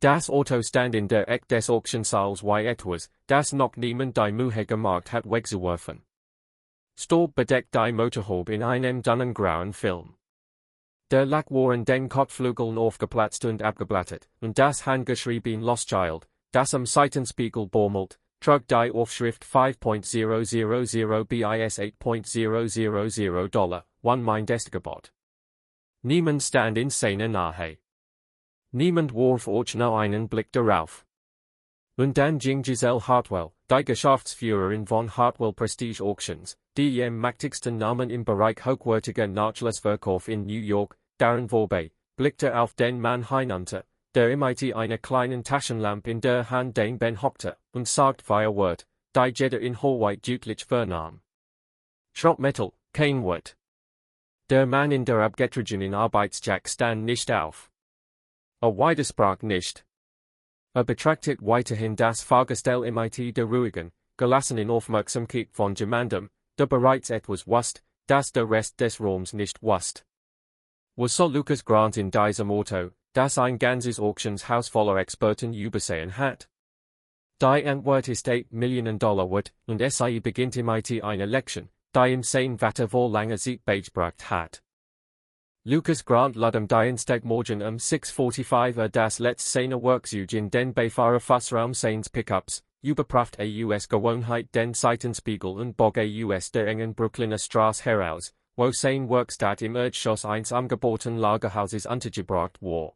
Das Auto stand in der Eck des Auktionssaals wie etwas, das noch niemand die Mühe gemacht hat wegzuwerfen. Staub bedeckt die Motorhaube in einem dünnen grauen Film. Der Lack waren den Kotflügeln aufgeplatzt und abgeblättert, und das handgeschrieben Lostchild, das am Seitenspiegel baumelt, trug die Aufschrift 5.000 bis 8.000 Dollar, one mein Destgebot. Niemand stand in seiner Nähe. Niemand warf auch nur einen Blick darauf. Und dann ging Jazelle Hartwell, die Geschäftsführerin von Hartwell Prestige Auctions, die mächtigsten Namen im Bereich hochwertiger Nachlassverkauf in New York, darin vorbei, blickte auf den Mann hinunter, der mit einer kleinen Taschenlampe in der Hand den Ben hockte, und sagte via Wert, die jeder in Hoheit deutlich vernahm. Schrottmetall, kein Wert. Der Mann in der abgetragenen Arbeitsjack stand nicht auf. Widersprach nicht. Betrachtet weiterhin das Fahrgestell mit der ruhigen, gelassenen Aufmerksamkeit von jemandem, der bereits etwas wusste, das der Rest des Raums nicht wusste. Was soll Lucas Grant in diesem Auto, das ein ganzes Auktionshaus voller Experten übersehen hat? Die Antwort ist 8 Millionen Dollar wert, und SAI beginnt mit einer Lektion, die im sehen Vater wohl lange Zeit beigebracht hat. Lucas Grant lud Dienstag morgen 6:45 das letzte seiner Werkzeuge in den Beifahrerfassraum seines Pickups, überprüft Gewohnheit den Seitenspiegel und bog der engen Brooklyner Straße heraus, wo sein Werkstatt im Erdgeschoss eines angeboten Lagerhauses untergebracht war.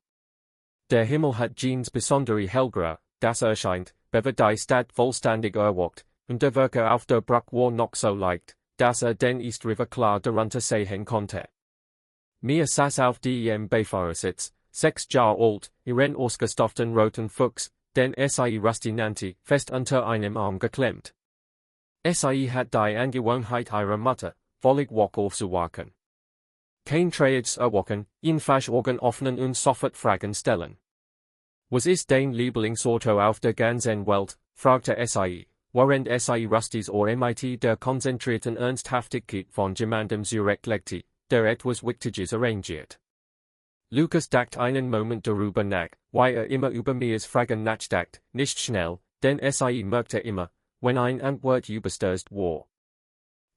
Der Himmel hat Jeans besondere hellgrau, das erscheint, bewe die Stadt vollständig erwacht, und der Werker auf der Brücke war noch so leicht, dass den East River klar darunter sehen konnte. Mir saß auf dem Beifahrersitz, 6 Jahre alt, ihren ausgestopften roten Fuchs, den SAI Rusty nannte, fest unter einem Arm geklemmt. SAI hat die Angewohnheit ihrer Mutter, völlig wach aufzuwachen. Kein Trades erwachen, jedenfalls Augen öffnen und sofort Fragen stellen. Was ist dein Lieblingsauto auf der ganzen Welt, fragte SAI, während SAI Rustys Ohr mit der konzentrierten Ernsthaftigkeit von jemandem zurechtlegte, der etwas Wichtiges arrangiert. Lucas dachte einen Moment darüber nach, wie immer über Mirs Fragen nachdacht, nicht schnell, denn SAI merkte immer, wenn ein Antwort überstürzt war.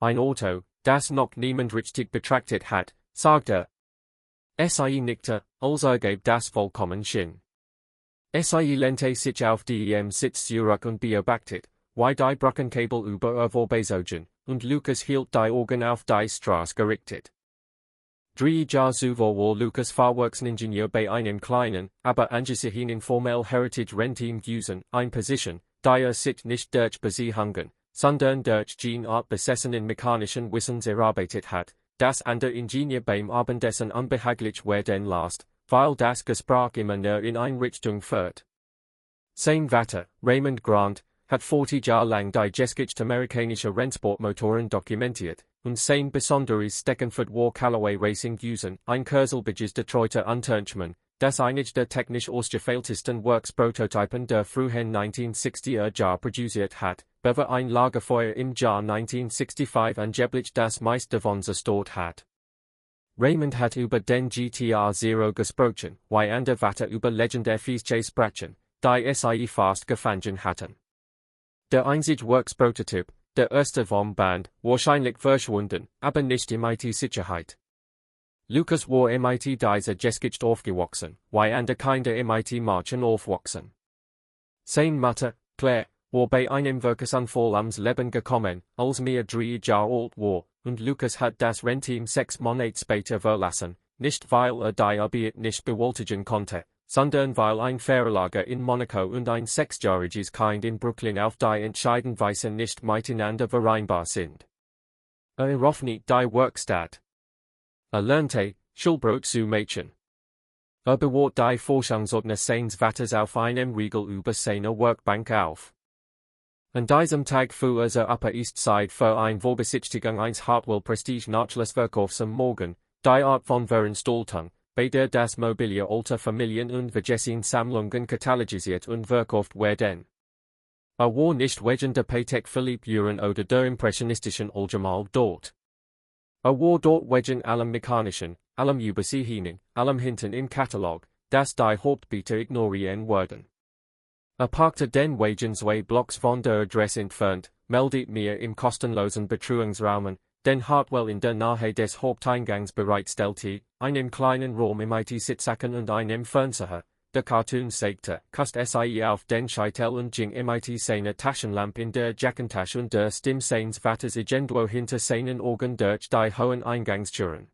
Ein Auto, das noch niemand richtig betrachtet hat, sagte SAI nickte, als gab das vollkommen Sinn. SAI lehnte sich auf die Sitz zurück und beobachtete, wie die Brückenkabel über vorbeizogen, und Lucas hielt die Augen auf die Straße gerichtet. 3 Jahre zuvor war Lucas Fahrwerksingenieur bei einem kleinen, aber angesehenen formell Heritage Rennteam gewesen, eine Position, die sich nicht durch Besiehungen, sondern durch den Art besessenen mechanischen Wissens erarbeitet hat, das an der Ingenieur beim Abendessen unbehaglich werden lässt, weil das Gespräch immer nur in eine Richtung führt. Sein Vater, Raymond Grant, hat 40 Jahre lang die Geschichte amerikanischer Rennsportmotoren dokumentiert, und sein besonderes Steckenpferd war Callaway Racing gewesen, ein kurzelbiges Detroiter Unternehmen, das eines der technisch ausgefeiltesten Werksprototypen der frühen 1960er Jahre produziert hat, bewe ein Lagerfeuer im Jahr 1965 angeblich das meiste davon zerstört hat. Raymond hat über den GTR0 gesprochen, wie andere Vater über legendäre Features sprachen, die SAI fast gefangen hatten. Der einzige Werksprototyp, der erste vom Band, wahrscheinlich verschwunden, aber nicht mit Sicherheit. Lucas war mit dieser Geschichte aufgewachsen, wie andere Kinder mit Märchen aufwachsen. Seine Mutter, Claire, war bei einem Verkehrsunfall ums Leben gekommen, als mir 3 Jahre alt war, und Lucas hat das Rennteam 6 Monate später verlassen, nicht weil die Arbeit nicht bewältigen konnte, sondern weil ein Verlager in Monaco und ein 6-jähriges Kind in Brooklyn auf die entscheidende Weise nicht miteinander vereinbar sind. Eröffnet die Werkstatt. Lernte, Schulbrot zu machen. Bewahrt die Forschungsordner seines Vaters auf einem Riegel über seiner Werkbank auf. An diesem Tag fuhr Upper East Side für ein Vorbesichtigung eines Hartwell Prestige Nachlassverkaufs am Morgen, die Art von Veranstaltung, bei der das Mobiliar alter Familien und Sammlungen katalogisiert und verkauft werden. War nicht wegen der Patek Philippe Uhren oder der impressionistischen Allgemal dort. War dort wegen allem Mechanischen, allem Übersehen, allem Hinten im Katalog, das die Hauptbitte ignorieren werden. Parkte den Wagen 2 Blocks von der Adresse entfernt, meldet mir im kostenlosen Betreuungsraum, den Hartwell in der Nähe des Haupteingangs bereitstellte, einem kleinen Raum mit Sitzsachen und einem Fernseher. Der Cartoon zeigte, kast sie auf den Scheitel und ging mit seiner Taschenlampe in der Jackentasche und der Stimme seines Vaters irgendwo hinter seinen Augen durch die hohen Eingangstüren.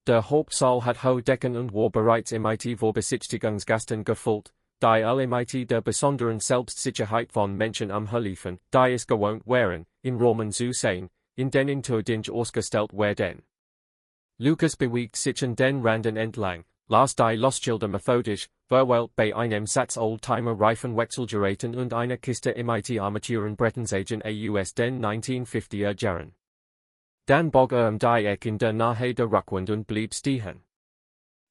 Der Hauptsaal hat hohe Decken und war bereits mit Vorbesichtigungsgästen gefüllt, die alle mit der besonderen Selbstsicherheit von Menschen umherliefen, die es gewohnt waren, in Räumen zu sehen, in denen Tudinge ausgestellt werden. Lucas bewegt sich an den Randen entlang, las die Losschilder methodisch, verweilt bei einem Satz Oldtimer-Reifenwechselgeräten und einer Kiste mit Armaturenbrettensägen aus den 1950er Jahren. Dann bog die Eck in der Nähe der Rückwand und blieb stehen.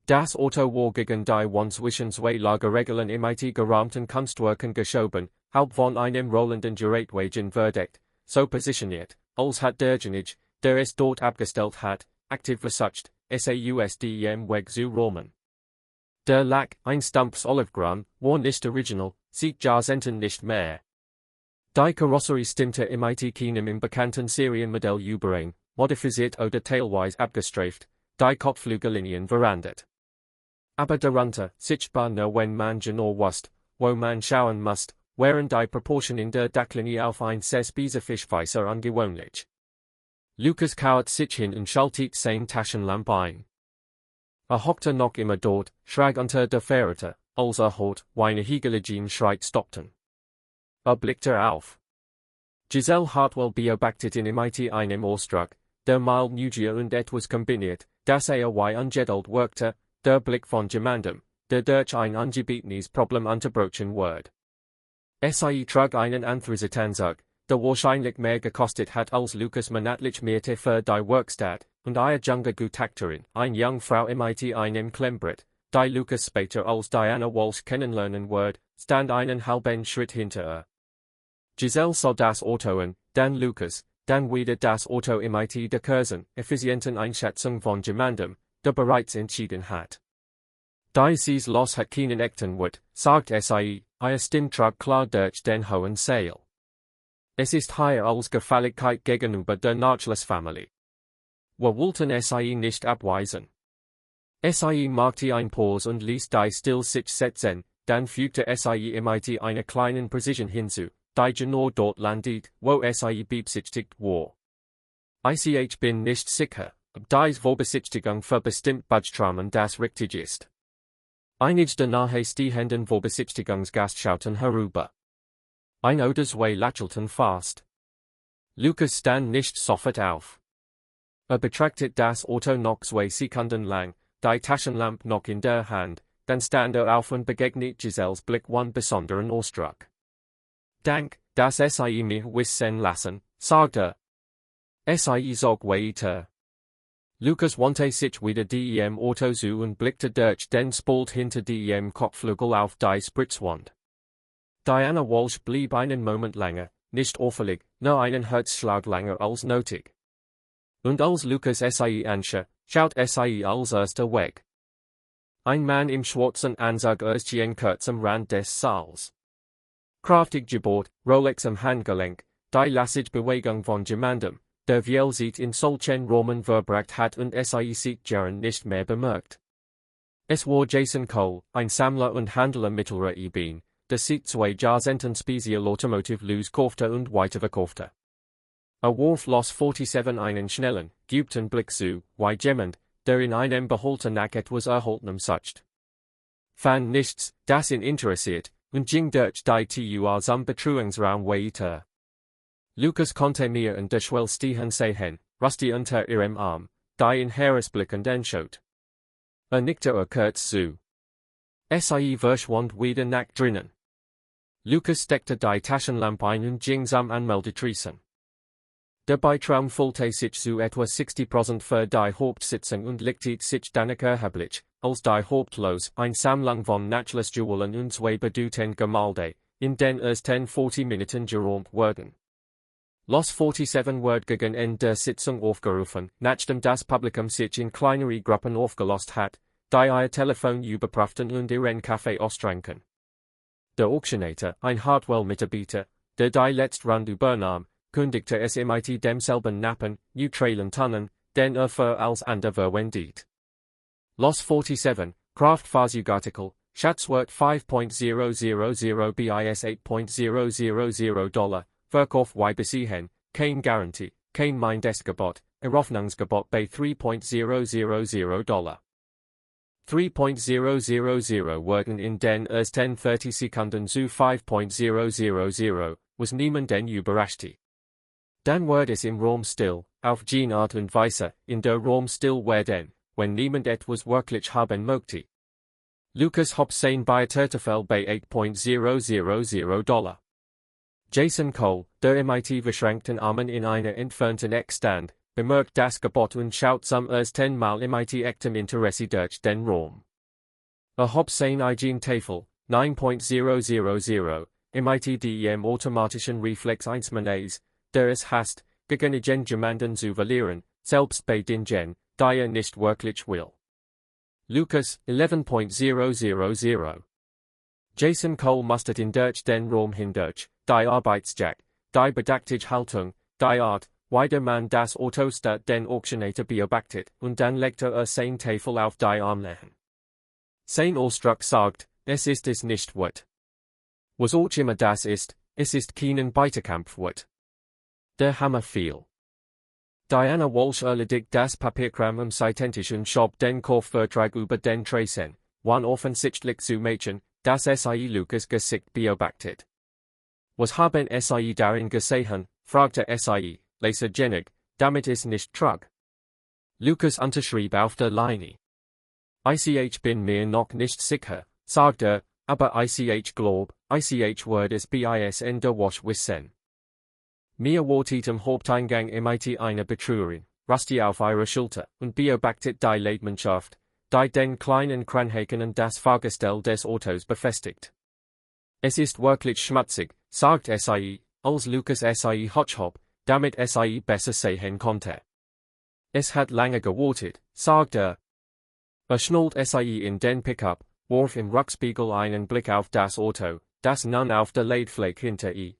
Das Auto war gegen die Wand zwischen zwei Lagerregeln mit gerahmten Kunstwerken geschoben, halb von einem rollenden Gerätwagen verdeckt, so positioniert, als hat derjenige, der es dort abgestellt hat, aktiv versucht, es aus dem Weg zu räumen. Der Lack, ein stumpfes olivgrün, war nicht original, sieht Jahrzehnten nicht mehr. Die Karosserie stimmte mit keinem im bekannten Serienmodell überein, modifiziert oder teilweise abgestreift, die Kotflügellinien verändert. Aber darunter, sichtbar nur wenn man genau wusste, wo man schauen musste, waren die Proportionen der Dachlinie auf ein sehr spezifische ungewöhnlich. Lucas kauert sich hin und schaltet seine Taschenlampe ein. Hockte noch immer dort, schräg unter der Fährte, als hört, wie eine Hiegeligin schreit stoppten. Blickte auf. Jazelle Hartwell beobachtet in mit einem Ausdruck, der mal Neugier und etwas kombiniert, das wie ungeduld wirkte, der Blick von jemandem, der durch ein angebetenes Problem unterbrochen wird. Sie trug einen Anthracitanzug, der wahrscheinlich mehr gekostet hat als Lucas monatlich mehrte für die Werkstatt, und eine junge Gutachterin, eine junge Frau mit einem Klemmbrett, die Lucas später als Diana Walsh kennenlernen wird, stand einen halben Schritt hinter ihr. Jazelle sah das Auto an, dann Lucas, dann wieder das Auto mit der kurzen, effizienten Einschätzung von jemandem, der bereits entschieden hat. Die sie's los hat keinen echten Wert, sagt sie, ihr Stimme trug klar durch den hohen Saal. Es ist higher als Gefälligkeit gegenüber der Nachlassfamilie. Wir wollten sie nicht abweisen. Sie machte ein Pause und ließ die still sich setzen, dann fügte sie mit einer kleinen Precision hinzu, die genau dort landet, wo sie beabsichtigt war. Ich bin nicht sicher, ob dies Vorbesichtigung für bestimmt Budgetrahmen das richtig ist. Einige der nahestehenden Vorbesichtigungsgast schauten herüber. Ein oder zwei lächelten fast. Lucas stand nicht sofort auf. Betrachtet das Auto noch 2 Sekunden lang, die Taschenlampe noch in der Hand, dann stand auf und begegnet Jazelles Blick einen besonderen Ausdruck. Dank, dass sie mir wissen lassen, sagte sie zog weiter. Lucas wandte sich wieder dem Auto zu und blickte durch den Spalt hinter dem Kotflügel auf die Spritzwand. Diana Walsh blieb einen Moment länger, nicht auffällig, nur einen Herzschlag länger als nötig. Und als Lucas sie anschaut, schaut sie als erster weg. Ein Mann im schwarzen Anzug erschien kurz am Rand des Saals. Kraftig gebohrt, Rolex am Handgelenk, die lässige Bewegung von jemandem, der viel sieht in solchen Räumen verbracht hat und sie seit Jahren nicht mehr bemerkt. Es war Jason Cole, ein Sammler und Handler mittlerer Ebene, der seit 2 Jahrzehnten Spezial Automotive Loose kaufte und weiterverkaufte. Warf los 47 einen schnellen, geübten Blick zu, wie jemand, der in einem Beholter nach etwas Erhaltenem sucht. Fand nichts, das ihn interessiert, und ging durch die Tür zum Betreuungsraum weiter. Lucas konnte mir an der Schwelle stehen sehen, Rusty unter ihrem Arm, die in herausblickend anschaut. Nickte kurz zu. Sie verschwand wieder nach drinnen. Lucas steckte die Taschenlampe ein und ging zum Anmeldetresen. Der Beitraum füllte sich zu etwa 60% für die Hauptsitzung und legte sich danach erheblich, als die Hauptlos, eine Sammlung von Nachlassjuwelen und 2 bedeutende Gemälde, in den ersten 40 Minuten geräumt wurden. Los 47 wird gegen Ende der Sitzung aufgerufen, nachdem das Publikum sich in kleinere Gruppen aufgelost hat, die Eier Telefon überprüften und ihren Kaffee ausstranken. Der Auktionator, ein Hartwell Mitarbeiter, der die Letztrunde übernahm, kündigte es mit demselben Nappen, neutralen Tonnen, den für als ander verwendet. Los 47, Kraftfahrzeugartikel, Schatzwert $5.000 bis $8.000, Verkauf bis hierhin, kein Garantie, kein Mindestgebot, Eröffnungsgebot bei $3.000. 3.000 wurden in den ersten 30 Sekunden zu 5.000, was niemanden überraschte. Dann wurde es im Raum still, auf die Art und Weise, in der Raum still werden, wenn niemand etwas wirklich haben möchte. Lucas hob sein Beitragfell bei $8.000. Jason Cole, der mit verschränkten Armen in einer entfernten Ecke stand, bemerkt das Gebot und schaut zum ersten Mal mit echtem Interesse durch den Raum. Hob sein eigen Tafel, 9.000, mit dem automatischen Reflex einsmanes, der es hasst, gegen jemanden zu verlieren, selbst bei den die nicht wirklich will. Lucas, 11.000. Jason Cole mustert in durch den Raum hindurch, die Arbeitsjack, die bedachte Haltung, die Art, wie der Mann das Auto den Auktionator beobachtet, und dann legt sein Tafel auf die Armlehnen. Sein Ausdruck sagt, es ist es nicht wert. Was auch immer das ist, es ist keinen Beiterkampf wert. Der Hammer fiel. Diana Walsh erledigt das Papierkram seitentisch und schob den Kaufvertrag über den Tresen, wann offensichtlich zu Mädchen, das SI Lucas Gesicht beobachtet. Was haben SI darin gesehen, fragte SI, lesergenig, damit es nicht trug. Lucas unterschrieb auf der Leine. Ich bin mir noch nicht sicher, sagte, aber ich glaub, ich wird es bis in der Wasch wissen. Mir wartetem Haupteingang mit einer Betrügerin, Rusty auf ihrer Schulter, und beobachtet die Leitmannschaft, die den kleinen Kranhaken und das Fahrgestell des Autos befestigt. Es ist wirklich schmutzig, sagt SI, als Lucas SI hochhob, damit SI besser sehen konnte. Es hat lange gewartet, sagt er. Schnallt SI in den Pickup, warf im Rückspiegel einen Blick auf das Auto, das nun auf der Leitfläche hinter ihr,